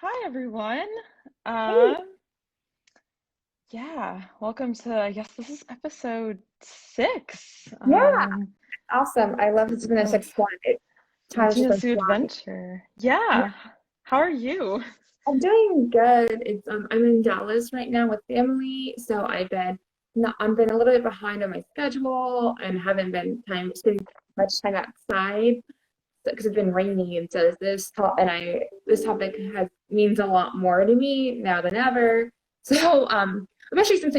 Hi everyone. Hey, Um, yeah, welcome to, I guess this is episode 6 yeah, awesome. I love this. It's been a of 6-1. Time's just Latinas been Zoo flying. Adventure. Yeah, Yeah, how are you? I'm doing good. I'm in Dallas right now with family, so I've been a little bit behind on my schedule and haven't been spending much time outside because it's been rainy, and so this topic has means a lot more to me now than ever. So especially since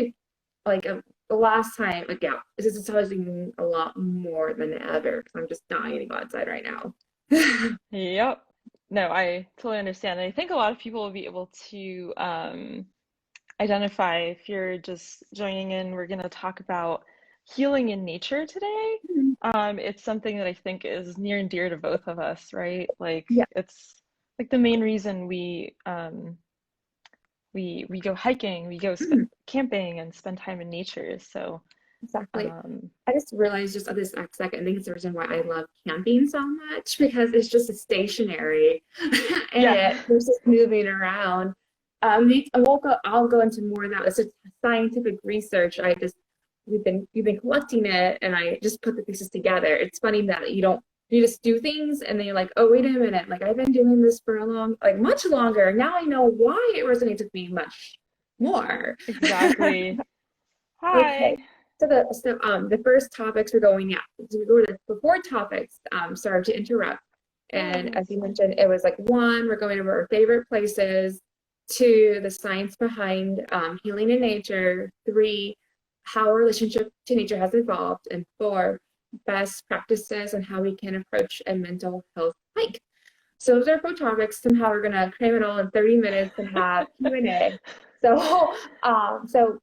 the last time, like, yeah, this is causing a lot more than ever because I'm just dying to go outside right now. Yep. No, I totally understand. And I think a lot of people will be able to identify if you're just joining in. We're going to talk about healing in nature today. It's something that I think is near and dear to both of us, right? Like Yeah, it's like the main reason we go hiking, we go mhm, camping and spend time in nature. So, exactly. um, I just realized just at this exact second, I think it's the reason why I love camping so much because it's just stationary in yeah. it versus moving around. I'll go into more of that. It's just scientific research. We've been collecting it, and I just put the pieces together. It's funny that you just do things, and then you're like, oh, wait a minute, like I've been doing this for much longer. Now I know why it resonates with me much more. Exactly. Okay. Hi. The first topics we're going, yeah. So we go to the four topics. Sorry to interrupt. Oh, And no, as it's you fine. mentioned, it was like one, we're going over our favorite places. Two, the science behind healing in nature. Three, how our relationship to nature has evolved. And four, best practices and how we can approach a mental health hike. So those are four topics. Somehow we're gonna cram it all in 30 minutes and have Q&A. So, so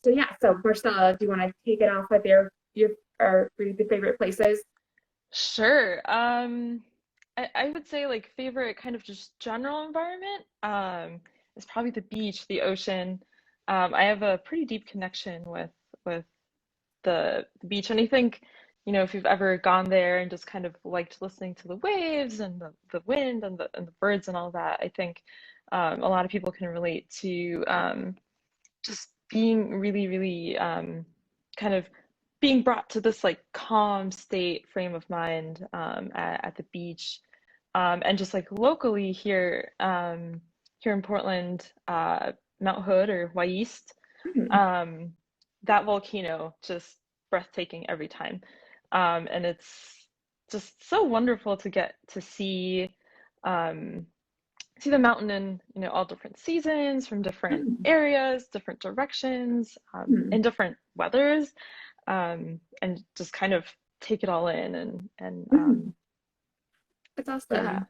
yeah. So Marcella, do you want to take it off with your the favorite places? Sure. I would say like favorite kind of just general environment, is probably the beach, the ocean. I have a pretty deep connection with the beach. And I think, if you've ever gone there and just kind of liked listening to the waves and the wind and the birds and all that, I think a lot of people can relate to just being really, really kind of being brought to this like calm state frame of mind at the beach. And just like locally here in Portland, Mount Hood or Wyest, Mhm. um, that volcano just breathtaking every time. And it's just so wonderful to get to um, see the mountain in all different seasons, from different Mhm. areas, different directions, Mhm. in different weathers, and just kind of take it all in and Mhm. That's yeah. awesome.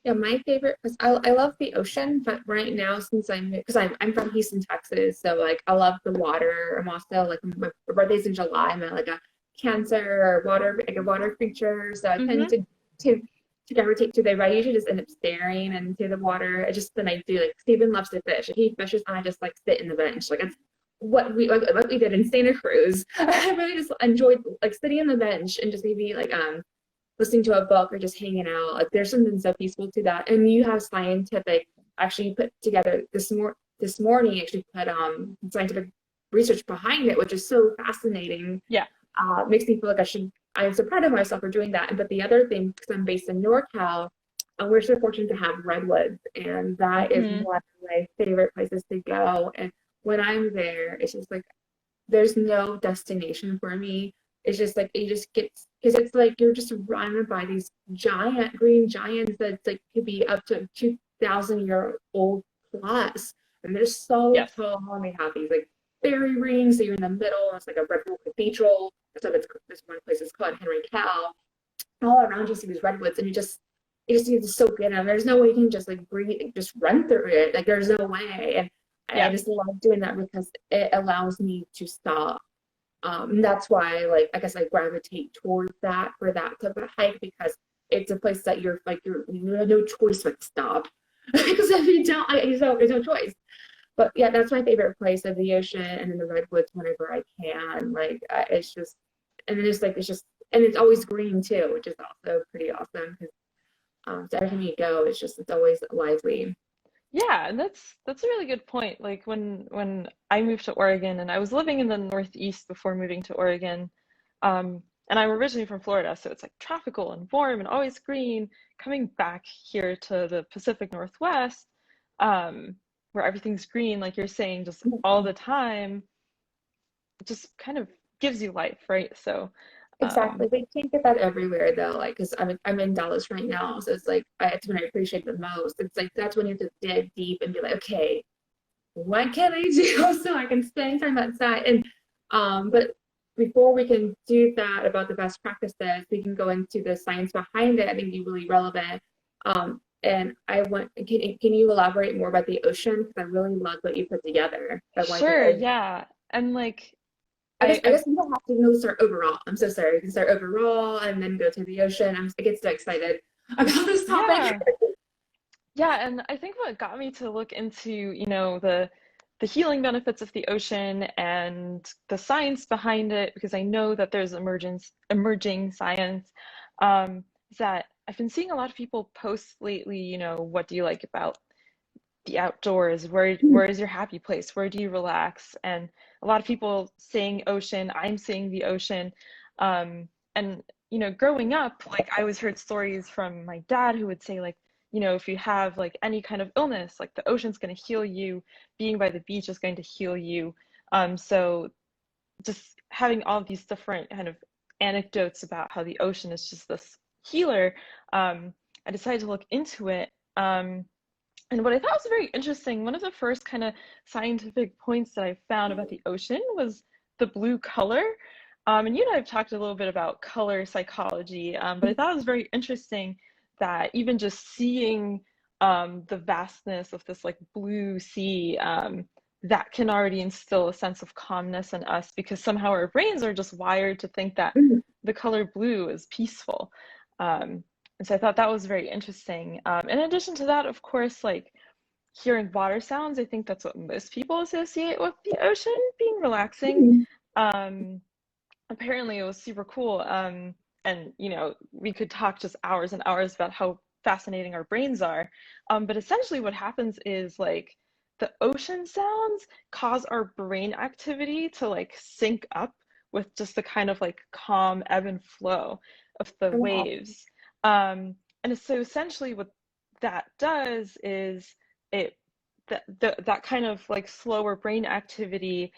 Yeah, my favorite was I love the ocean, but right now since I'm from Houston, Texas, so like I love the water. I'm also like my birthday's in July. I'm like a Cancer or water like a water creature, so I tend Hmm. to to gravitate to there. But I usually just end up staring into the water. I just then I do like Steven loves to fish. He fishes, and I just like sit in the bench. Like it's what we did in Santa Cruz. I really just enjoyed like sitting on the bench and just maybe like listening to a book or just hanging out. Like there's something so peaceful to that. And you have scientific actually put together this morning actually put scientific research behind it, which is so fascinating. Yeah. Makes me feel like I'm so proud of myself for doing that. But the other thing, because I'm based in NorCal, we're so fortunate to have redwoods, and that is Hmm. one of my favorite places to go. And when I'm there, it's just like there's no destination for me. It's just like it just gets because it's like you're just surrounded by these giant green giants that like could be up to 2,000 year old plus, and they're so Yes. tall. And they have these like fairy rings. So you're in the middle. It's like a red bull cathedral. So this one place is called Henry Cow. All around you see these redwoods, and you just soak in them. There's no way you can just like breathe, just run through it. Like there's no way. And I Yeah. just love doing that because it allows me to stop. That's why, like, I guess I gravitate towards that for that type of hike because it's a place that you have no choice but to stop because if you don't, there's no choice. But yeah, that's my favorite place of the ocean and in the redwoods whenever I can. Like, it's just, and then it's like it's just, and it's always green too, which is also pretty awesome. So every time you go, it's always lively. Yeah, and that's a really good point. Like when I moved to Oregon and I was living in the Northeast before moving to Oregon, and I'm originally from Florida, so it's like tropical and warm and always green. Coming back here to the Pacific Northwest, where everything's green, like you're saying, just all the time, it just kind of gives you life, right? So, Exactly. um, We can't get that everywhere though. Like, cause I'm in Dallas right now, so it's like it's when I appreciate the most. It's like that's when you have to dig deep and be like, okay, what can I do so I can spend time outside? And but before we can do that about the best practices, we can go into the science behind it. I think it's really relevant. And I want can you elaborate more about the ocean? Because I really love what you put together. I want sure, to. yeah, and like I guess I I've guess we don't have to know start overall. I'm so sorry. We can start overall and then go to the ocean. I get so excited about this topic. yeah. Yeah, and I think what got me to look into, the healing benefits of the ocean and the science behind it, because I know that there's emerging science, is that I've been seeing a lot of people post lately, what do you like about the outdoors? Where is your happy place? Where do you relax? And a lot of people saying ocean, I'm saying the ocean. And growing up, like I always heard stories from my dad who would say like, if you have like any kind of illness, like the ocean's going to heal you, being by the beach is going to heal you. So just having all these different kind of anecdotes about how the ocean is just this healer, I decided to look into it. And what I thought was very interesting, one of the first kind of scientific points that I found about the ocean was the blue color. And you and I have talked a little bit about color psychology, but I thought it was very interesting that even just seeing the vastness of this like blue sea, that can already instill a sense of calmness in us because somehow our brains are just wired to think that the color blue is peaceful. Um, and so I thought that was very interesting. In addition to that, of course, like hearing water sounds, I think that's what most people associate with the ocean being relaxing. Um, Apparently, it was super cool. And, we could talk just hours and hours about how fascinating our brains are. But essentially, what happens is like the ocean sounds cause our brain activity to like sync up with just the kind of like calm ebb and flow of the Wow. waves. And so essentially, what that does is it that kind of like slower brain activity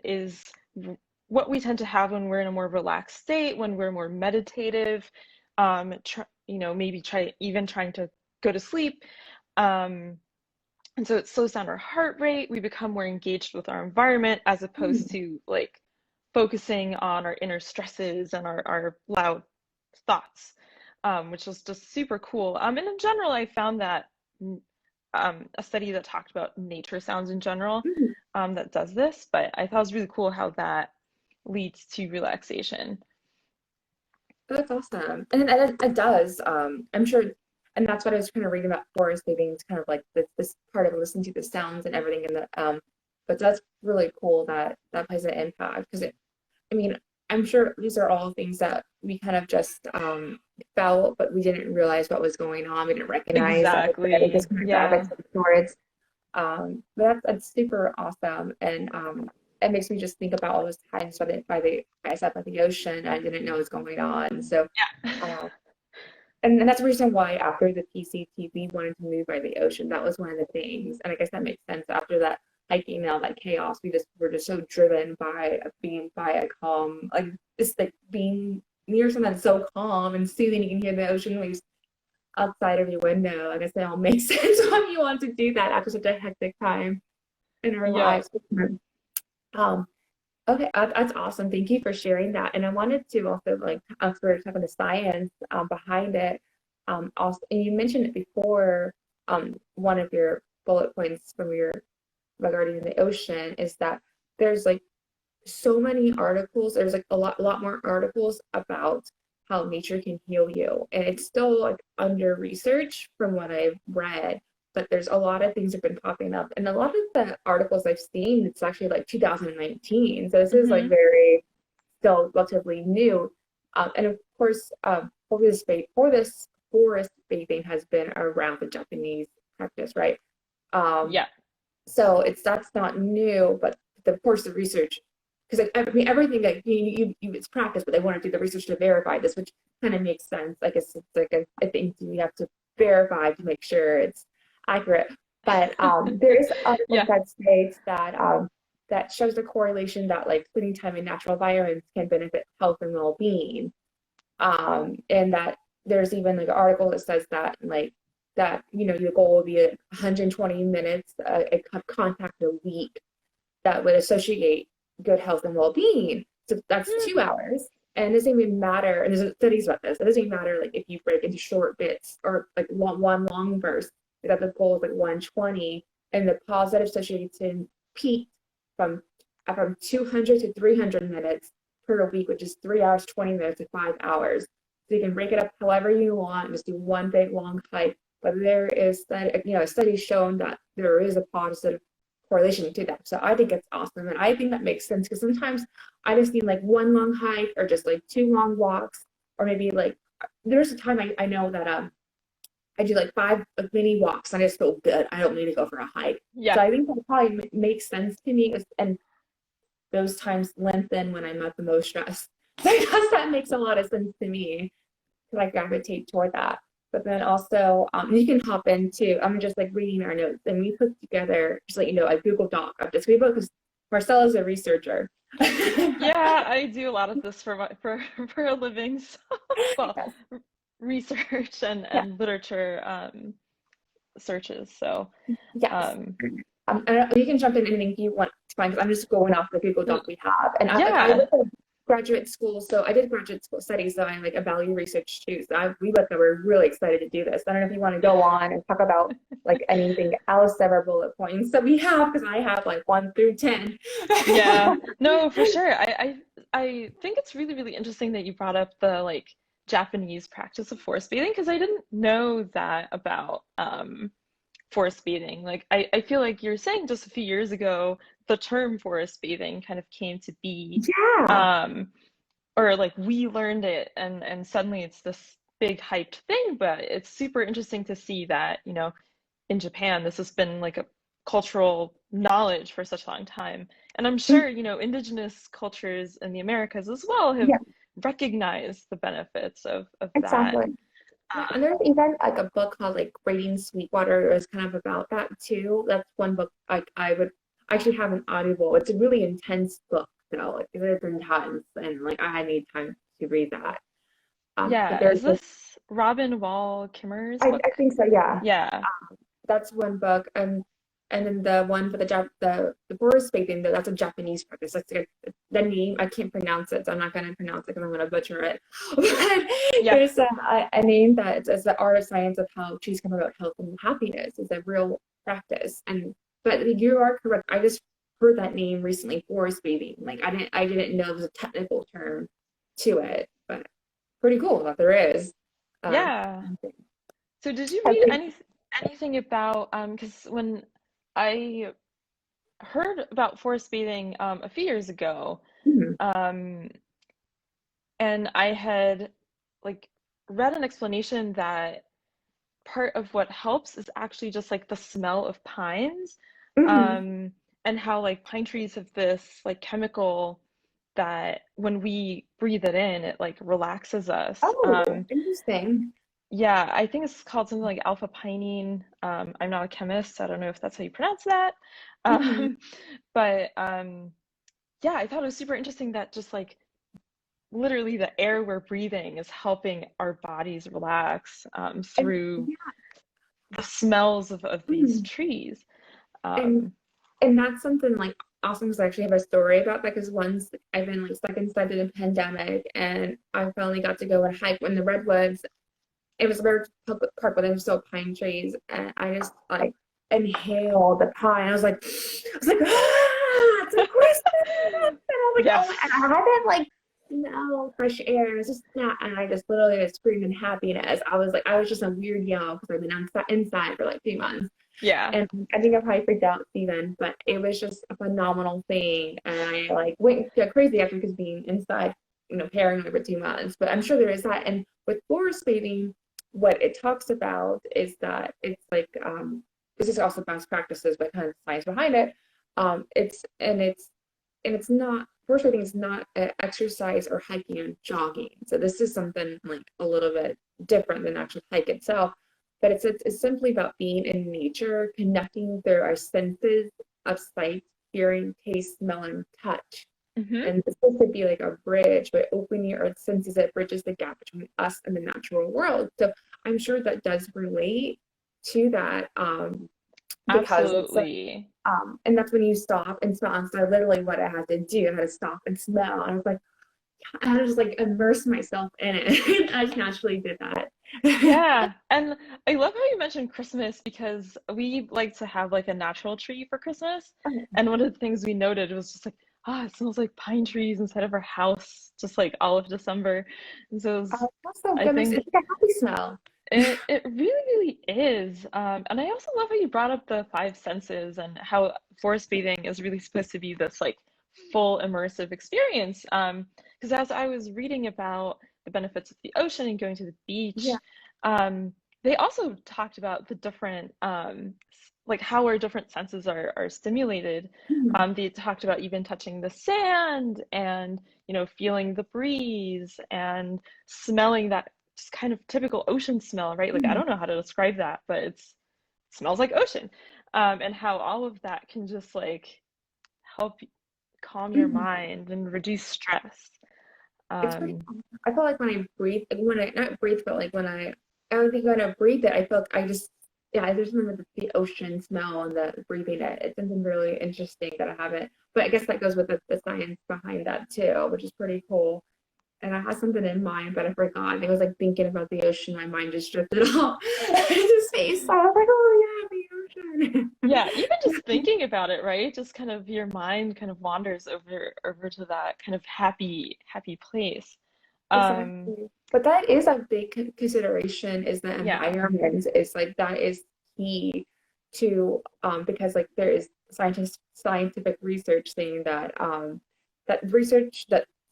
is what we tend to have when we're in a more relaxed state, when we're more meditative, maybe trying to go to sleep. Um, and so it slows down our heart rate. We become more engaged with our environment as opposed to like focusing on our inner stresses and our loud thoughts, which was just super cool. And in general, I found that a study that talked about nature sounds in general that does this, but I thought it was really cool how that leads to relaxation. That's awesome. And it does. I'm sure, and that's what I was kind of reading about forest bathing. It's kind of like this part of listening to the sounds and everything. But that's really cool that that plays an impact because I mean, I'm sure these are all things that we kind of just felt, but we didn't realize what was going on. We didn't recognize that we Exactly. just kind of Yeah. gravitated towards. But that's super awesome, and it makes me just think about all those times by the I sat by the ocean, I didn't know what was going on. So, uh, and that's the reason why after the PCT wanted to move by the ocean. That was one of the things, and I guess that makes sense. After that hiking and all that chaos, we're just so driven by being by a calm, like just like being near something that's so calm and soothing. You can hear the ocean waves outside of your window. I guess it all makes sense why you want to do that after such a hectic time in our Yeah. lives. Um, okay, that's awesome. Thank you for sharing that. And I wanted to also like as we're talking the science behind it. Also, and you mentioned it before. One of your bullet points from your regarding the ocean is that there's like so many articles. There's like a lot more articles about how nature can heal you, and it's still like under research from what I've read. But there's a lot of things that have been popping up, and a lot of the articles I've seen, it's actually like 2019. So this is like Hmm. very still relatively new. And of course, for this forest bathing has been around the Japanese practice, right? Um, Yeah. so that's not new, but of course the research, because I mean everything that it's practice, but they want to do the research to verify this, which kind of makes sense. I guess it's like I think we have to verify to make sure it's accurate. But there is articles Yeah. that states that that shows the correlation that like spending time in natural environments can benefit health and well-being. And that there's even like an article that says that like that your goal would be 120 minutes a contact a week that would associate good health and well-being. So that's Hmm. 2 hours. And it doesn't even matter, and there's studies about this, it doesn't even matter like if you break into short bits or like one long burst, that the goal is like 120, and the positive association peaked from 200 to 300 minutes per week, which is 3 hours, 20 minutes to 5 hours. So you can break it up however you want, just do one big long hike. But there is that, a study shown that there is a positive correlation to that. So I think it's awesome. And I think that makes sense because sometimes I just need like one long hike or just like two long walks, or maybe like there's a time I know that I do like five like, mini walks and I just feel good. I don't need to go for a hike. So Yeah. I think that probably makes sense to me. And those times lengthen when I'm at the most stressed. So I guess that makes a lot of sense to me because I gravitate toward that. But then also, you can hop into, I'm just like reading our notes, and we put together, just let you know, a Google Doc of this. We both, because Marcella's a researcher. Yeah, I do a lot of this for for a living. So, well, Yes, research yes, and literature searches. So, yes. um, And you can jump in anything you want to find because I'm just going off the Google Doc y- we have. And I yeah. went to graduate school, so I did graduate school studies, so I like a value research too. So we both were really excited to do this. I don't know if you want to go on and talk about like anything else of our bullet points that we have, because I have like 1 through 10. Yeah, no, for sure. I think it's really, really interesting that you brought up the like Japanese practice of forest bathing because I didn't know that about forest bathing. Like I feel like you were saying just a few years ago, the term forest bathing kind of came to be, Yeah. um, or like we learned it and suddenly it's this big hyped thing, but it's super interesting to see that, in Japan, this has been like a cultural knowledge for such a long time. And I'm sure, indigenous cultures in the Americas as well have Yeah, recognized the benefits of that. exactly. Yeah, and Um, there's even like a book called like Grading Sweetwater. It was kind of about that too. That's one book like I would actually have an audible. It's a really intense book though. Like it's intense and like I need time to read that. But yeah, there's is this, this Robin Wall Kimmerer's I book? think so, yeah. Yeah, That's one book. And then the one for the forest bathing, that's a Japanese practice. That's like the name I can't pronounce it, so I'm not gonna pronounce it because I'm gonna butcher it. But yeah, there's a name that is the art of science of how trees can promote health and happiness. Is a real practice. And but you are correct. I just heard that name recently, forest bathing. Like I didn't know there was a technical term to it, but pretty cool that there is. Um, yeah. So did you I read think. anything about because when I heard about forest bathing a few years ago, Mhm. um, and I had like read an explanation that part of what helps is actually just like the smell of pines, Mhm. um, and how like pine trees have this like chemical that when we breathe it in, it like relaxes us. Oh, interesting. Yeah, I think it's called something like alpha pinene. I'm not a chemist, so I don't know if that's how you pronounce that. Mhm. Um, but yeah, I thought it was super interesting that just like literally the air we're breathing is helping our bodies relax And through yeah, the smells of these mhm. trees. and Um, and that's something like awesome because I actually have a story about that because once I've been like stuck inside in a pandemic and I finally got to go and hike in the redwoods. It was a very public park, but there were still pine trees, and I just like inhaled the pine. I was like, ah, it's like Christmas, and I was like, oh my, and yes. I haven't like smell fresh air. It's just that, and I just literally was screaming happiness. I was just a weird yell because I've been inside for like 2 months. Yeah. And I think I probably freaked out Steven, but it was just a phenomenal thing. And I like went crazy after because being inside, paranoid for 2 months. But I'm sure there is that. And with forest bathing, what it talks about is that it's like this is also best practices, but kind of science behind it. It's not horse riding is not exercise or hiking and jogging. So this is something like a little bit different than actual hike itself. But it's simply about being in nature, connecting through our senses of sight, hearing, taste, smell, and touch. Hmm. And this could be like a bridge, by opening our senses, it bridges the gap between us and the natural world. So I'm sure that does relate to that, because it's like, Absolutely. and that's when you stop and smell. And so literally what I had to do, I had to stop and smell. And I was like, I had to just like immerse myself in it. I just naturally did that. Yeah, and I love how you mentioned Christmas because we like to have like a natural tree for Christmas. And one of the things we noted was just like, ah, it smells like pine trees inside of our house, just like all of December. And so it was, That's so I goodness. think It's like a happy smell. it really, really is. And I also love how you brought up the five senses and how forest bathing is really supposed to be this like full immersive experience. Because as I was reading about the benefits of the ocean and going to the Yeah. beach, um, they also talked about the different like how our different senses are stimulated. Mhm. They talked about even touching the sand and feeling the breeze and smelling that just kind of typical ocean smell, right? Like I Mhm. don't know how to describe that, but it smells like ocean. And how all of that can just like help calm your Mhm. mind and reduce stress. It's pretty Um, cool. I feel like when I breathe, like when I not breathe, but like I don't think when I breathe it, I feel like I just, yeah, there's something with the ocean smell and the breathing it. It's something really interesting that I haven't, but I guess that goes with the science behind that too, which is pretty cool. And I had something in mind, but I forgot. I was like thinking about the ocean. My mind just drifted off into space. So I was like, oh yeah, the ocean. yeah, even just thinking about it, right? Just kind of your mind kind of wanders over to that kind of happy place. Um, Exactly. But that is a big consideration, is the yeah, environment, is like that is key to, because like there is scientific research saying that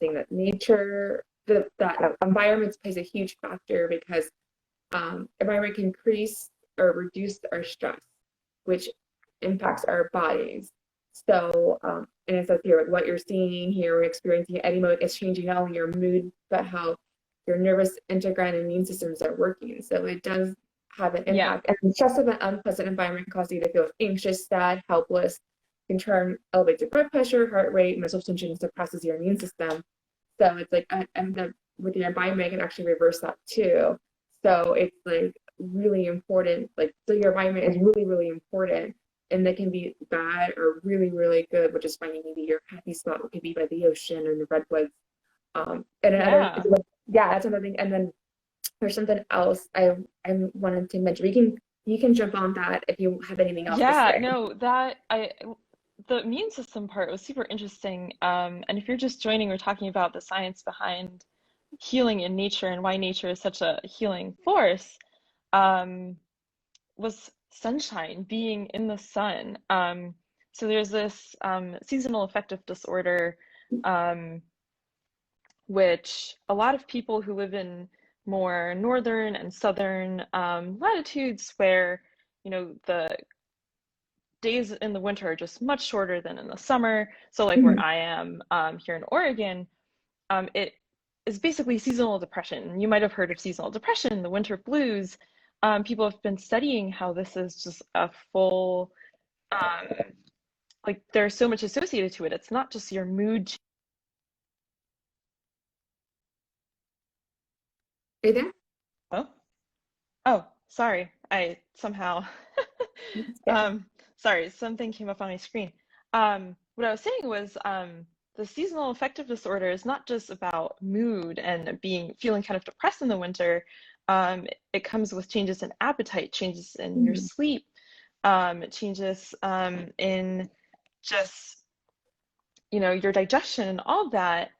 saying that nature, that environment plays a huge factor, because environment can increase or reduce our stress, which impacts our bodies. So, and it says here, what you're seeing here, or experiencing at any moment is changing not only your mood, but how your nervous, endocrine, and immune systems are working. So it does have an yeah, impact. And stress of an unpleasant environment causes you to feel anxious, sad, helpless, in turn elevates your blood pressure, heart rate, muscle tension, and suppresses your immune system. So it's like, and with your environment, it can actually reverse that too. So it's like really important. Like, so your environment is really, really important. And they can be bad or really, really good, which is finding maybe your happy spot could be by the ocean and the redwoods. And another, yeah. yeah, that's another thing. And then there's something else I wanted to mention. You can jump on that if you have anything else to Yeah, say. no, the immune system part was super interesting. And if you're just joining, we're talking about the science behind healing in nature and why nature is such a healing force. Um, was sunshine, being in the sun. So there's this seasonal affective disorder, um, which a lot of people who live in more northern and southern latitudes where the days in the winter are just much shorter than in the summer. So, like where Mhm. I am here in Oregon, it is basically seasonal depression. You might have heard of seasonal depression, the winter blues. People have been studying how this is just a full, um, like there's so much associated to it. It's not just your mood. Are you there? Oh, oh, sorry. I somehow Yeah. Um, sorry, something came up on my screen. What I was saying was the seasonal affective disorder is not just about mood and feeling kind of depressed in the winter. It comes with changes in appetite, changes in your Mhm. sleep, changes in just your digestion and all that.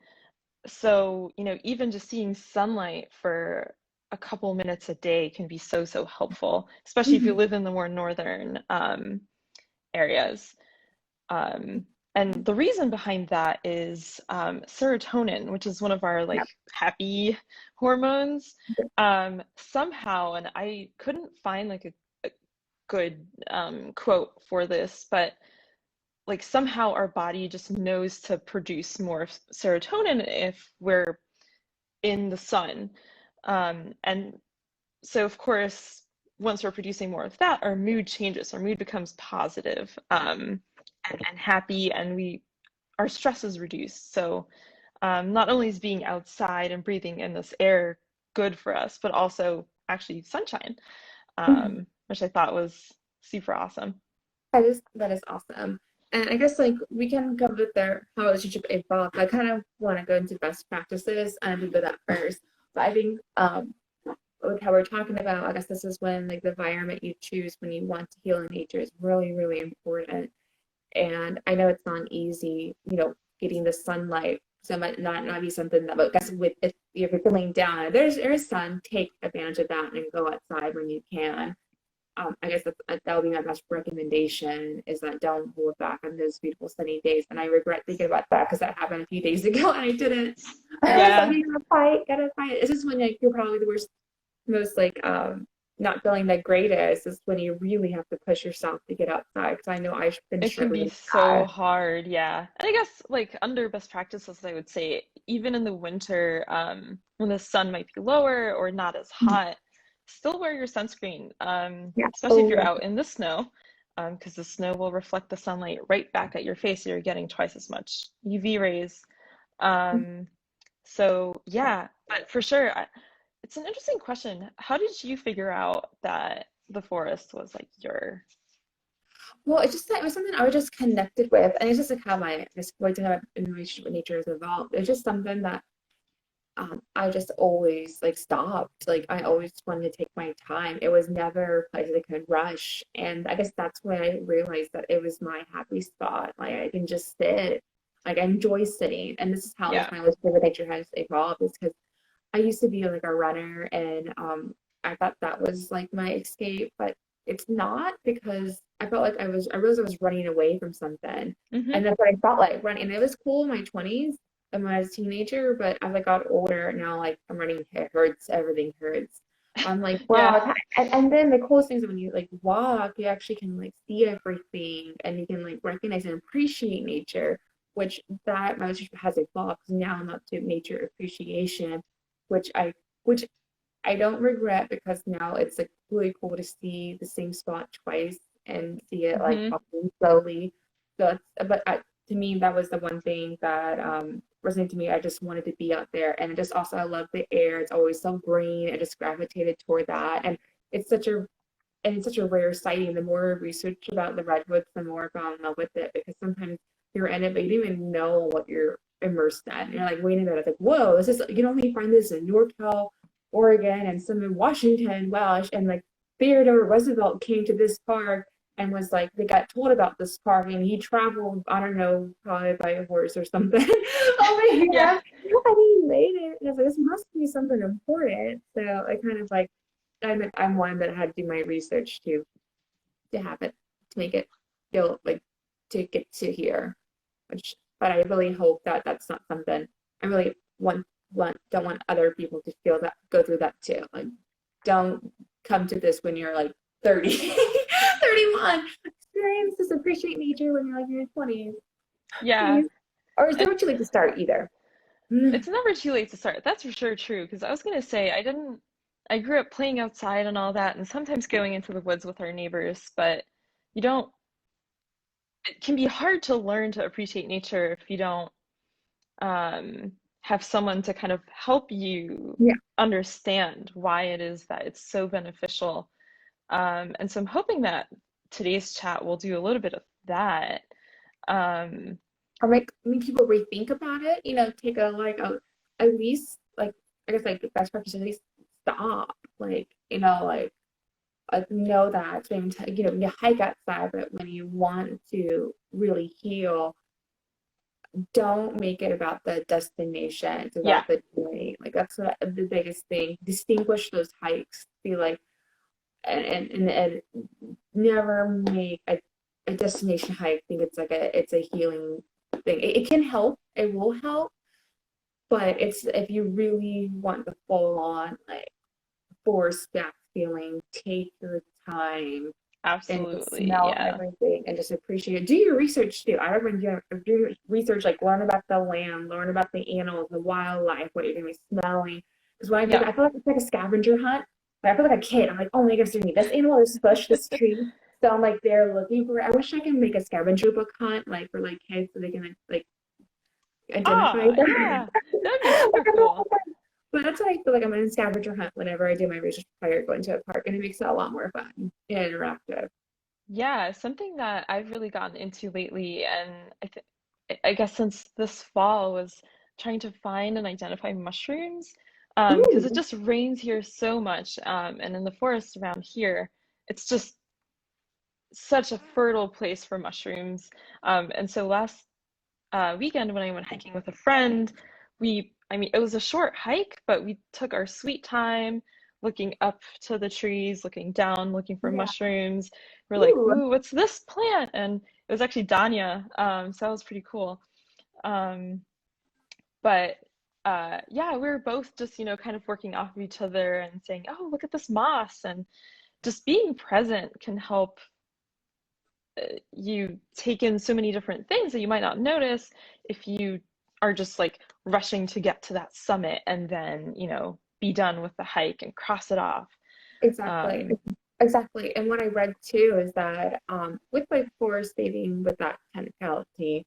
So, even just seeing sunlight for a couple minutes a day can be so helpful, especially if you Mhm. live in the more northern areas. Um, And the reason behind that is serotonin, which is one of our Yeah. like happy hormones. Somehow, and I couldn't find like a good quote for this, but like somehow our body just knows to produce more serotonin if we're in the sun. And so, of course, once we're producing more of that, our mood changes. Our mood becomes positive, and happy, and our stress is reduced. So, not only is being outside and breathing in this air good for us, but also actually sunshine, Mhm. which I thought was super awesome. That is awesome. And I guess like we can come with their how relationship evolved. I kind of want to go into best practices and do that first. But I think with how we're talking about, I guess this is when like the environment you choose when you want to heal in nature is really, really important. And I know it's not easy, getting the sunlight. So it might not be something that, but I guess if you're feeling down, there's sun, take advantage of that and go outside when you can. I guess that would be my best recommendation is that don't hold back on those beautiful sunny days. And I regret thinking about that because that happened a few days ago and I didn't. I was like, Yeah, you gotta fight. It's just when like you're probably the worst, most like not feeling the greatest is when you really have to push yourself to get outside. Because I know I've been it can struggling be with so that. hard. Yeah. And I guess like under best practices, I would say even in the winter, when the sun might be lower or not as hot, still wear your sunscreen, Yeah. especially if Oh, you're out in the snow, because the snow will reflect the sunlight right back at your face. So you're getting twice as much UV rays. Um, so yeah, but for sure, it's an interesting question. How did you figure out that the forest was like your? well, it's just that it was something I was just connected with, and it's just like how my this like to have in relationship with nature has evolved. It's just something that I just always like stopped. Like I always wanted to take my time. It was never a place I could rush. And I guess that's when I realized that it was my happy spot. Like I can just sit. Like I enjoy sitting. And this is how like Yeah. my relationship with nature has evolved is because I used to be like a runner and I thought that was like my escape, but it's not because I realized I was running away from something. Hmm. And that's what I felt like running. And it was cool in my 20s and when I was a teenager, but as I got older, now like I'm running, it hurts, everything hurts. I'm like, Yeah. wow. And then the coolest thing is when you like walk, you actually can like see everything and you can like recognize and appreciate nature, which that my relationship has evolved because now I'm up to nature appreciation which I which I don't regret because now it's like really cool to see the same spot twice and see it like Hmm. popping slowly. So to me that was the one thing that resonated to me. I just wanted to be out there and just also I love the air. It's always so green. I just gravitated toward that and it's such a it's such a rare sighting. The more research about the redwoods, the more I fall in love with it because sometimes you're in it, but you don't even know what you're immersed in. And you're like, wait a minute, it's like, whoa, this is you can only find this in NorCal, Oregon, and some in Washington, Welsh, and like Theodore Roosevelt came to this park and was like, they got told about this park, and he traveled, I don't know, probably by a horse or something over Yeah. here. And he made it. And I was like, this must be something important. So I kind of like I'm one that had to do my research to have it to make it feel like to get to here. Which, but I really hope that that's not something I really don't want other people to feel that go through that too. Like, don't come to this when you're like 30, 31. Experience this, appreciate nature when you're like in your 20s, Yeah. please. Or is there And what you like to start either? it's never too late to start. That's for sure true. Because I was gonna say I grew up playing outside and all that, and sometimes going into the woods with our neighbors, but you don't, it can be hard to learn to appreciate nature if you don't have someone to kind of help you Yeah. understand why it is that it's so beneficial. And so I'm hoping that today's chat will do a little bit of that. Um, Or make people rethink about it, take a like a at least like I guess like best practice at least stop. Like, know that when you hike outside, but when you want to really heal, don't make it about the destination. It's yeah, about the journey. Like that's the biggest thing. Distinguish those hikes. Be like and never make a a destination hike. I think it's a healing thing. It can help. It will help, but it's if you really want the full on like force back feeling, take your time and Absolutely. smell Yeah. everything and just appreciate it. Do your research too. I recommend do your research, like learn about the land, learn about the animals, the wildlife, what you're gonna be smelling. Because when I do Yeah. that, I feel like it's like a scavenger hunt. Like, I feel like a kid. I'm like, oh my goodness, this animal is bush, this tree. So I'm like there looking for it. I wish I could make a scavenger book hunt like for like kids so they can like identify Ah, them. yeah. That would be super cool. But that's what I feel like I'm in a scavenger hunt whenever I do my research prior to going to a park, and it makes it a lot more fun and interactive. Yeah, something that I've really gotten into lately, and I guess since this fall was trying to find and identify mushrooms, because it Ooh, just rains here so much, and in the forest around here, it's just such a fertile place for mushrooms. And so last weekend when I went hiking with a friend, I mean, it was a short hike, but we took our sweet time looking up to the trees, looking down, looking for yeah. mushrooms. We're like, Ooh, ooh, what's this plant? And it was actually Danya. So that was pretty cool. Um, but yeah, we were both just, kind of working off of each other and saying, oh, look at this moss. And just being present can help you take in so many different things that you might not notice if you are just like rushing to get to that summit and then, be done with the hike and cross it off. exactly. Um, Exactly. And what I read too is that with like forest bathing with that technicality,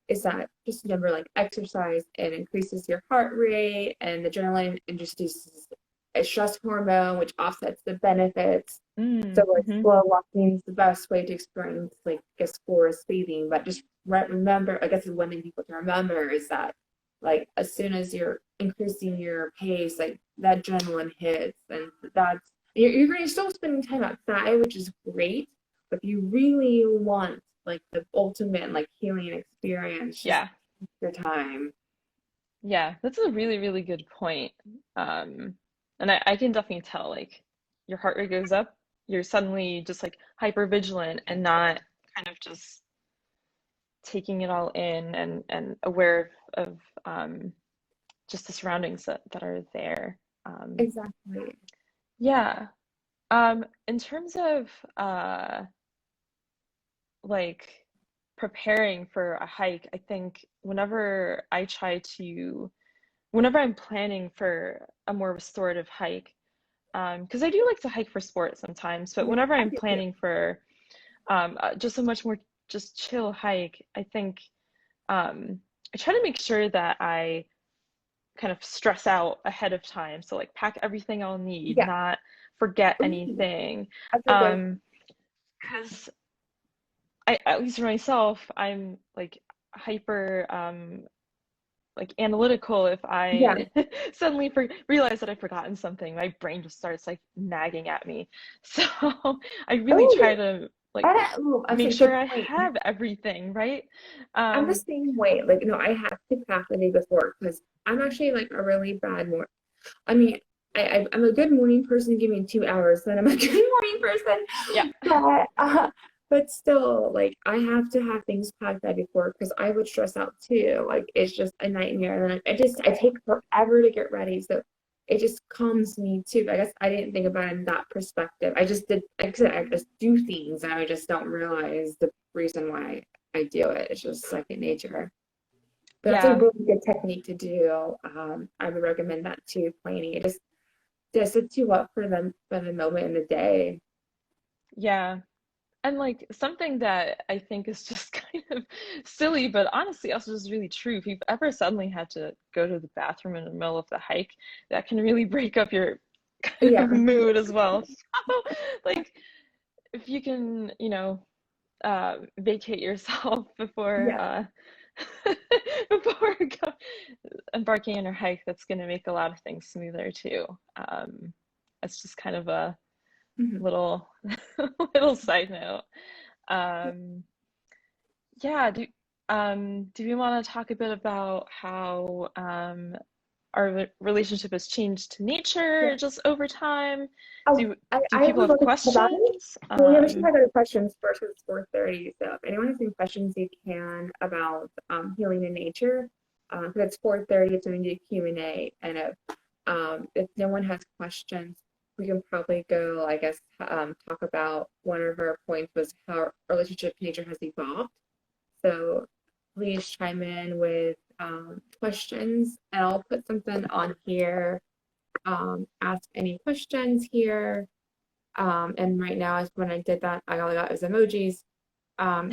is that just remember like exercise, it increases your heart rate and adrenaline introduces a stress hormone which offsets the benefits. So like mhm. slow walking is the best way to experience like I guess forest bathing. But just remember, I guess one thing people can remember is that like as soon as you're increasing your pace, like that adrenaline hits, and that's you're still spending time outside, which is great. But if you really want like the ultimate like healing experience, just Yeah, take your time. yeah, that's a really, really good point. And I can definitely tell like your heart rate goes up, you're suddenly just like hyper vigilant and not kind of just taking it all in and aware of just the surroundings that are there. Um, Exactly. yeah. In terms of like preparing for a hike, I think whenever I'm planning for a more restorative hike, because I do like to hike for sport sometimes, but Yeah, whenever I I'm do too. planning for just a much more just chill hike, I think I try to make sure that I kind of stress out ahead of time. So like pack everything I'll need, Yeah. not forget Ooh, anything. that's a good. Um, because at least for myself, I'm like hyper like analytical. If Yeah. I suddenly realize that I've forgotten something, my brain just starts like nagging at me. So I really try Oh, to like I'm make saying sure good I point. have everything, right? I'm the Um, same way. Like, no, I have to pack the day before because I'm actually like a really bad morning. I mean, I'm a good morning person. Give me 2 hours, then I'm a good morning person. yeah. But still, like I have to have things packed that before because I would stress out too. Like it's just a nightmare, and then I take forever to get ready. So it just calms me too. I guess I didn't think about it in that perspective. I just did. Like I said, I just do things, and I just don't realize the reason why I do it. It's just second nature. But that's a Yeah. really good technique to do. I would recommend that too, planning. It just sets you up for the moment in the day. Yeah. And like something that I think is just kind of silly, but honestly also just really true. If you've ever suddenly had to go to the bathroom in the middle of the hike, that can really break up your kind Yeah, of mood as well. So, like if you can, vacate yourself before yeah. before embarking on your hike, that's going to make a lot of things smoother too. It's just kind of a Mhm. little little side note. Um, yeah, do we want to talk a bit about how our relationship has changed to Yeah. nature just over time? Oh, Do I people would have love to talk about it. questions? Well, yeah, we should talk about questions first because it's 4:30. So if anyone has any questions, you can about healing in nature. Because it's 4:30, it's going to do Q&A. And if no one has questions, we can probably go, I guess, talk about one of our points was how our relationship to nature has evolved. So please chime in with questions, and I'll put something on here. Ask any questions here. And right now, is when I did that, I all I got was emojis. Um,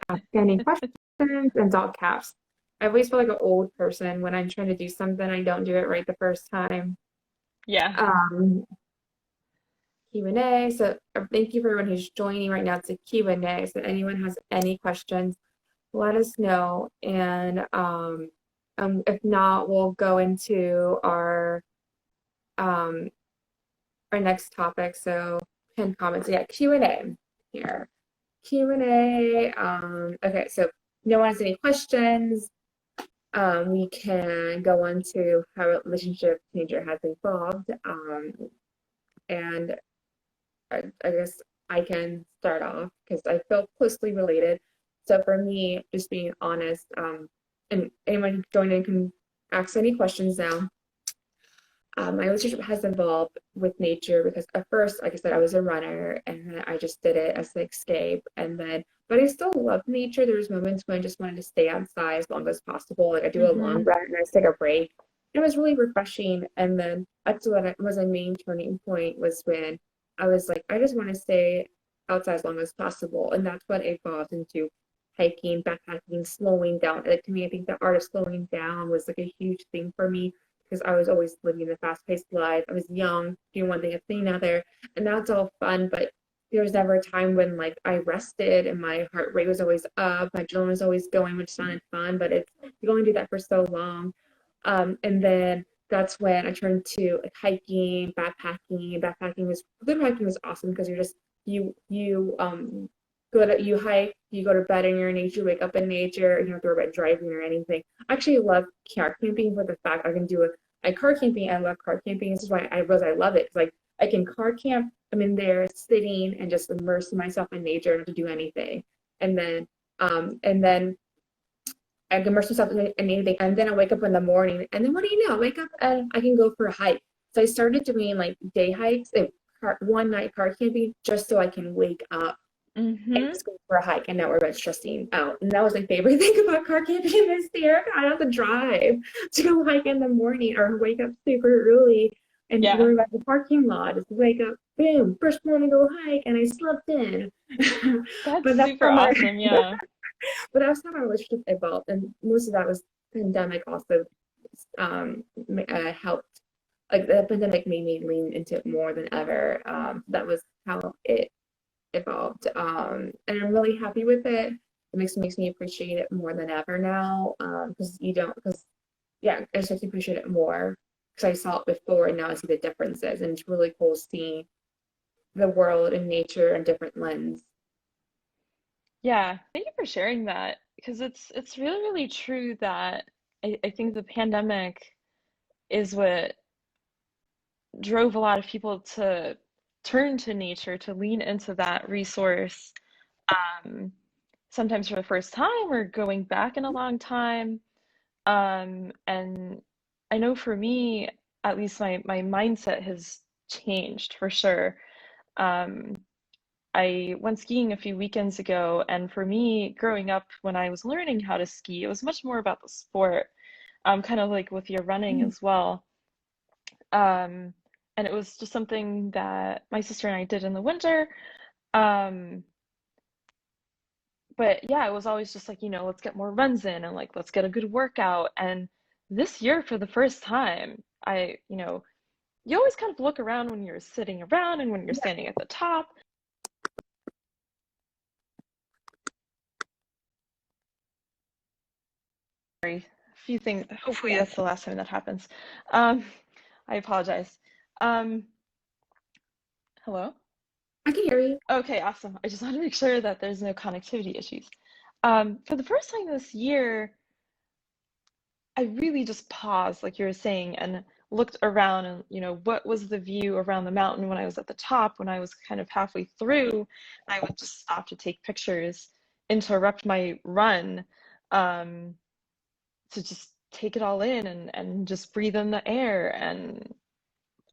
Ask any questions and it's all caps. I always feel like an old person when I'm trying to do something, I don't do it right the first time. Yeah. Um, Q&A. So thank you for everyone who's joining right now. It's a Q&A. So anyone has any questions, let us know. And if not, we'll go into um, our next topic. So pin comments. So yeah, Q&A here. Q&A. Okay, so no one has any questions. We can go on to how relationship to nature has evolved. And I guess I can start off because I feel closely related. So for me, just being honest, and anyone joining can ask any questions now. My relationship has evolved with nature because at first, like I said, I was a runner and then I just did it as an escape. And then, but I still love nature. There was moments when I just wanted to stay outside as long as possible. Like I do a long Mm-hmm. run and I just take a break. It was really refreshing. And then that's what was a main turning point was when I was like, I just want to stay outside as long as possible. And that's what evolved into hiking, backpacking, slowing down. Like to me, I think the art of slowing down was like a huge thing for me because I was always living a fast-paced life. I was young, doing one thing after another, and now it's all fun. But there was never a time when like I rested and my heart rate was always up, my adrenaline was always going, which sounded fun, but it's you only do that for so long. And then that's when I turned to like hiking, backpacking. Backpacking was awesome because you're just you you hike, you go to bed in your nature, you wake up in nature, you don't have to worry about driving or anything. I actually love car camping for the fact I can do it. I car camping. I love car camping. This is why I realize I love it. It's like I can car camp. I'm in there sitting and just immersing myself in nature, not to do anything. And then I can immerse myself in anything. And then I wake up in the morning. And then what do you know? I wake up and I can go for a hike. So I started doing like day hikes and one night car camping just so I can wake up and Mm-hmm. just go for a hike and not worry about stressing out. And that was my favorite thing about car camping this year. I don't have to drive to go hike in the morning or wake up super early and Yeah. worry about the parking lot. Just wake up, boom, first morning go hike, and I slept in. That's but that's super how my awesome. Yeah. but that's how my relationship evolved, and most of that was pandemic also helped. Like the pandemic made me lean into it more than ever. That was how it evolved. And I'm really happy with it. It makes me appreciate it more than ever now. Because you don't, because yeah, I just appreciate it more because I saw it before and now I see the differences. And it's really cool seeing the world and nature in different lens. Yeah. Thank you for sharing that because it's really, really true that I think the pandemic is what drove a lot of people to turn to nature, to lean into that resource, um, sometimes for the first time or going back in a long time. And I know for me, at least my mindset has changed for sure. Um, I went skiing a few weekends ago, and for me, growing up when I was learning how to ski, it was much more about the sport, kind of like with your running as well. Um, and it was just something that my sister and I did in the winter. Um, but yeah, it was always just like, let's get more runs in and like let's get a good workout. And this year, for the first time, you always kind of look around when you're sitting around and when you're standing at the top. Sorry, a few things. Hopefully, that's the last time that happens. Um, I apologize. Um, hello? I can hear you. Okay, awesome. I just want to make sure that there's no connectivity issues. For the first time this year, I really just paused, like you were saying, and looked around and, what was the view around the mountain when I was at the top, when I was kind of halfway through. I would just stop to take pictures, interrupt my run, um, to just take it all in and just breathe in the air and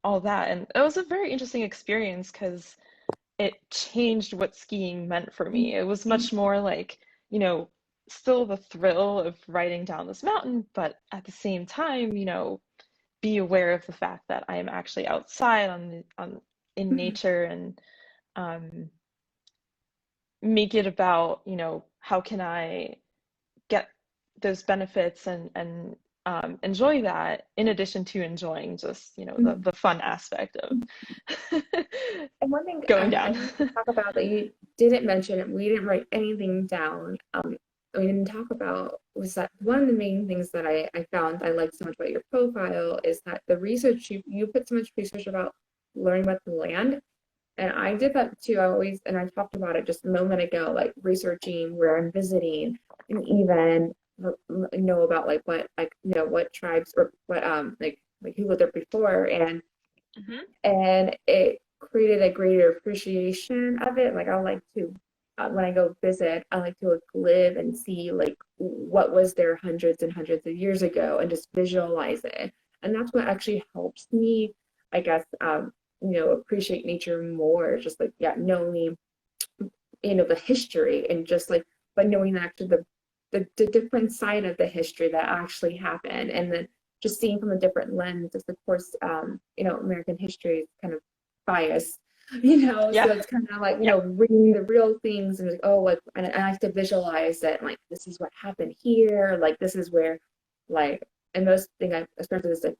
all that. And it was a very interesting experience because it changed what skiing meant for me. It was much more like, you know, still the thrill of riding down this mountain, but at the same time, be aware of the fact that I am actually outside on in nature and um, make it about, how can I get those benefits and enjoy that in addition to enjoying just, the fun aspect of And one thing going I down. need to talk about that you didn't mention, and we didn't write anything down, we didn't talk about was that one of the main things that I found I liked so much about your profile is that the research you put so much research about learning about the land. And I did that too. I always, and I talked about it just a moment ago, like researching where I'm visiting and even know about like what, like, what tribes or what, like who lived there before. Mhm. And it created a greater appreciation of it. Like I like to, when I go visit, I like to like live and see like what was there hundreds and hundreds of years ago and just visualize it. And that's what actually helps me, I guess, appreciate nature more. Just like, yeah, knowing, the history and just like, but knowing actually the different side of the history that actually happened, and then just seeing from a different lens. Of course, American history is kind of biased, so Yeah. it's kind of like, Yeah. reading the real things and like, oh, like, and I have to visualize it, like this is what happened here, like this is where, like, and most thing I started this at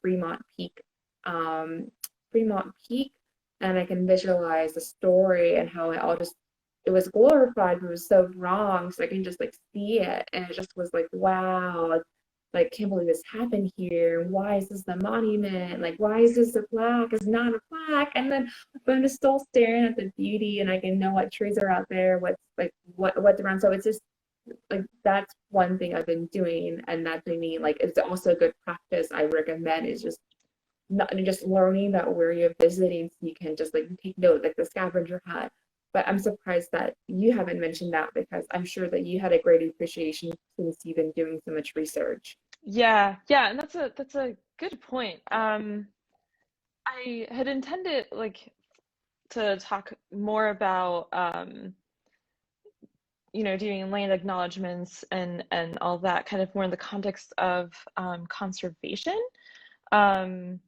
um, Fremont Peak, and I can visualize the story and how it all just it was glorified, but it was so wrong. So I can just like see it, and it just was like, wow, like can't believe this happened here. Why is this a monument? Like, why is this a plaque? It's not a plaque. And then, but I'm just still staring at the beauty, and I can know what trees are out there, what's like what's around. So it's just like that's one thing I've been doing, and that's I mean, like it's also a good practice I recommend is just not just learning that where you're visiting so you can just like take note like the scavenger hunt. But I'm surprised that you haven't mentioned that because I'm sure that you had a great appreciation since you've been doing so much research. Yeah. Yeah. And that's a good point. I had intended like to talk more about doing land acknowledgments and all that kind of more in the context of conservation. Um,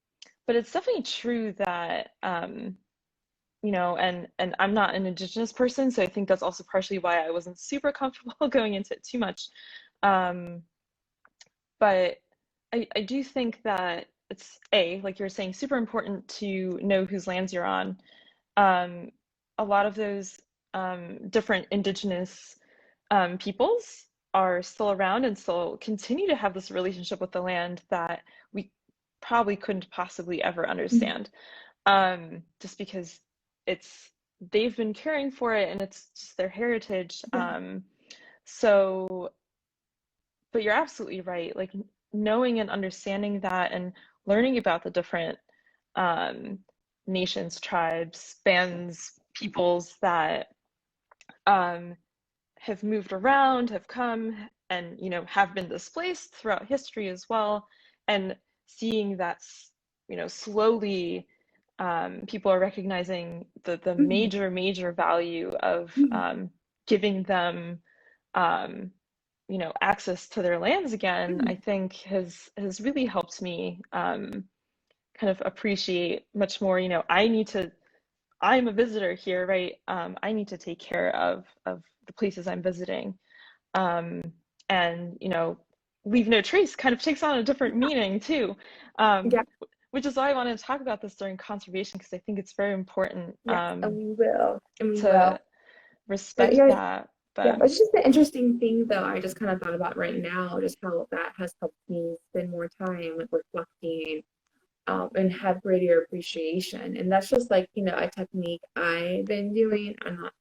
but it's definitely true that and I'm not an Indigenous person, so I think that's also partially why I wasn't super comfortable going into it too much. Um, but I do think that it's like you were saying, super important to know whose lands you're on. Um, a lot of those different Indigenous peoples are still around and still continue to have this relationship with the land that we probably couldn't possibly ever Mhm. understand, just because it's they've been caring for it and it's just their heritage. Yeah. So, but you're absolutely right. Like knowing and understanding that and learning about the different um, nations, tribes, bands, peoples that um, have moved around, have come and have been displaced throughout history as well, and seeing that slowly people are recognizing the Mhm. major value of Mhm. giving them um, access to their lands again. I Mhm. think has really helped me kind of appreciate much more. I'm a visitor here, right? I need to take care of the places I'm visiting, um, and leave no trace kind of takes on a different meaning too, Yeah. which is why I wanted to talk about this during conservation because I think it's very important Yes, and we will, and we will. to But respect yeah, that. yeah. But It's just an interesting thing, though. I just kind of thought about right now, just how that has helped me spend more time like reflecting, and have greater appreciation. And that's just like, a technique I've been doing. I'm not,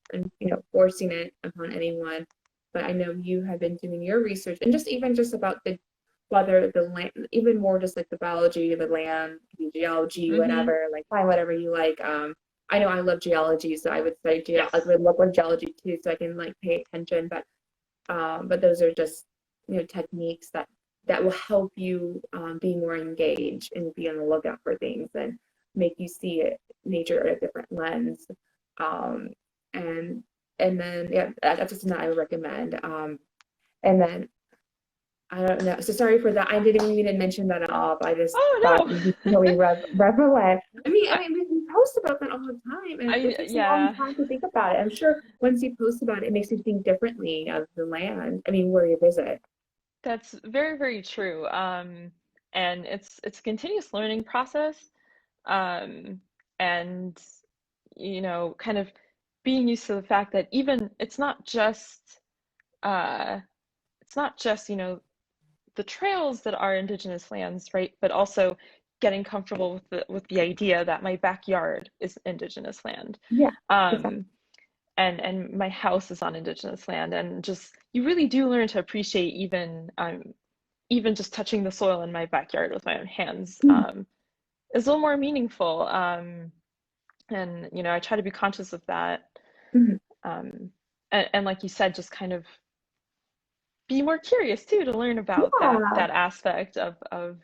forcing it upon anyone, but I know you have been doing your research and just even just about the whether the land, even more just like the biology of the land, geology, Mm-hmm. whatever, like find whatever you like. I know I love geology, so I would say Yes. I would look with geology too, so I can like pay attention. But those are just techniques that will help you be more engaged and be on the lookout for things and make you see it nature at a different lens. Um, and and then yeah, that's just something I would recommend. And then I don't know. So sorry for that. I didn't even mention that at all. But I just thought Oh it was really relevant. no. We post about that all the time, and it takes a long Yeah, time to think about it. I'm sure once you post about it, it makes you think differently of the land. I mean, where you visit. that's very, very true. And it's a continuous learning process. Um, and kind of being used to the fact that even uh it's not just, the trails that are indigenous lands, right? But also getting comfortable with the idea that my backyard is indigenous land. Yeah, exactly. Um, and my house is on indigenous land, and just you really do learn to appreciate even just touching the soil in my backyard with my own hands Mhm, is a little more meaningful. And I try to be conscious of that. mhm. And like you said, just kind of be more curious too to learn about that Yeah, aspect of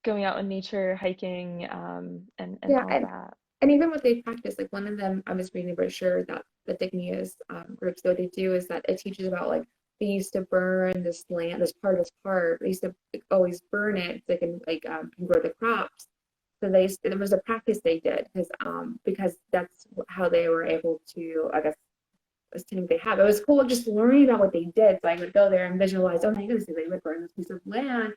going out in nature, hiking, and yeah, all that. and even what they practice, like one of them, I was reading a brochure that the Igneous groups, what they do is that it teaches about like they used to burn this land, this part. They used to like, always burn it so they can like grow the crops. So there was a practice they did because that's how they were able to, I guess, assuming they have. It was cool just learning about what they did. So I would go there and visualize, oh my goodness, they would burn this piece of land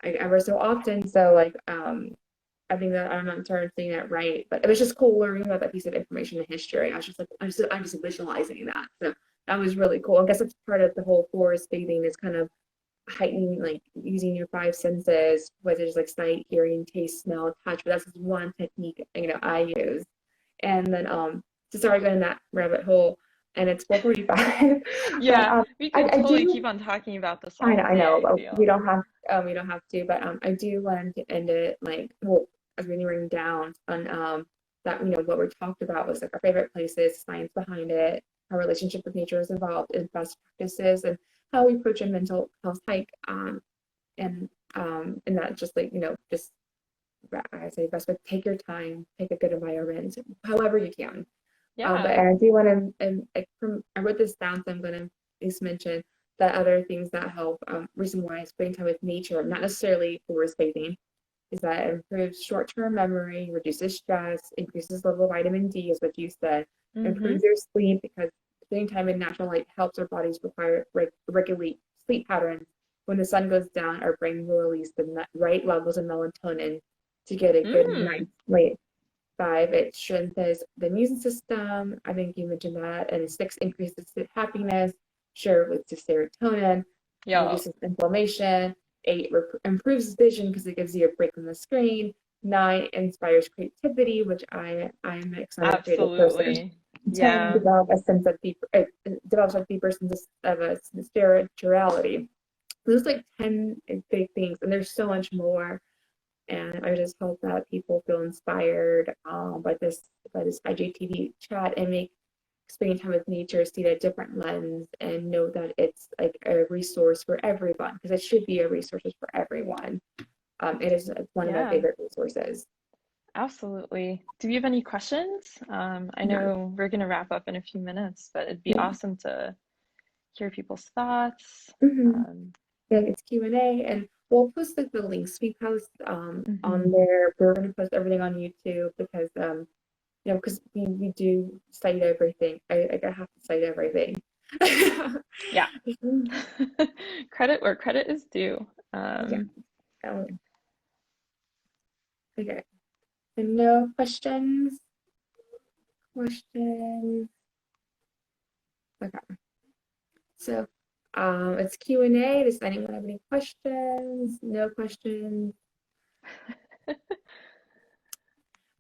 ever so often. So like I think that I'm not sure I'm saying that right, but it was just cool learning about that piece of information in history. I was just like, I'm just visualizing that. So that was really cool. I guess that's part of the whole forest bathing is kind of heightening, like using your five senses, whether it's like sight, hearing, taste, smell, touch. But that's just one technique, I use. And then so sorry going that rabbit hole, and it's 4:45. But Yeah, we could I totally do keep on talking about this all I know, day, I but feel. we don't have to, but I do want to end it like well, as we're nearing down on that what we talked about was like our favorite places, science behind it, our relationship with nature is involved in best practices, and how we approach a mental health hike. And that just like just I say best, but take your time, pick a good environment, however you can. But Yeah. I do want to, and I wrote this down, so I'm going to at least mention that other things that help. Reason why spending time with nature, not necessarily forest bathing, is that it improves short-term memory, reduces stress, increases level of vitamin D, is what you said, Mm-hmm. improves your sleep because spending time in natural light helps our bodies regulate sleep patterns. When the sun goes down, our brain will release the right levels of melatonin to get a good Mm. night's sleep. Five, it strengthens the immune system. I think you mentioned that. And six, increases happiness, share with the serotonin, Yeah. reduces inflammation. Eight, improves vision because it gives you a break from the screen. Nine, inspires creativity, which I'm an extremely creative person. Absolutely. 10, Yeah. develops a deeper sense of a spirituality. Those like 10 big things, and there's so much more. And I just hope that people feel inspired by this IGTV chat and make spending time with nature see a different lens and know that it's like a resource for everyone because it should be a resource for everyone. It is one of my Yeah. favorite resources. Absolutely. Do you have any questions? I Yeah, know we're going to wrap up in a few minutes, but it'd be yeah. awesome to hear people's thoughts. Mm-hmm. Um, Yeah, it's Q&A, and we'll post like the links we post on mhm. there. We're going to post everything on YouTube because because we do cite everything. I have to cite everything. Yeah. Credit where credit is due. Yeah. Um, okay. And no questions? Questions? Okay. So it's Q&A. Does anyone have any questions? No questions?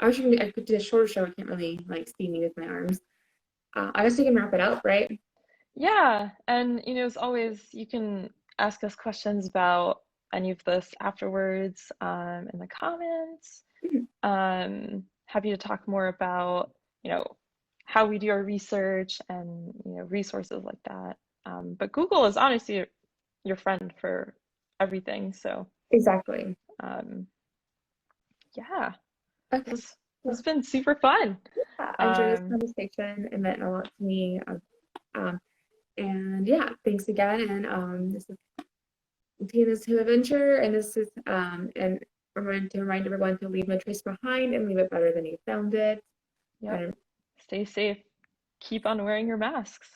I could do a shorter show. I can't really like see me with my arms. I guess we can wrap it up, right? Yeah, and as always, you can ask us questions about any of this afterwards in the comments. Happy to talk more about, you know, how we do our research and, you know, resources like that. But Google is honestly your friend for everything. So, Exactly. um, yeah, Okay. this Well, has been super fun. yeah, I enjoyed this Um, conversation. It meant a lot to me. Um, and yeah, thanks again. And this is Tina's Two Adventure, and this is and remind everyone to leave no trace behind and leave it better than you found it. yep. And Stay safe. Keep on wearing your masks.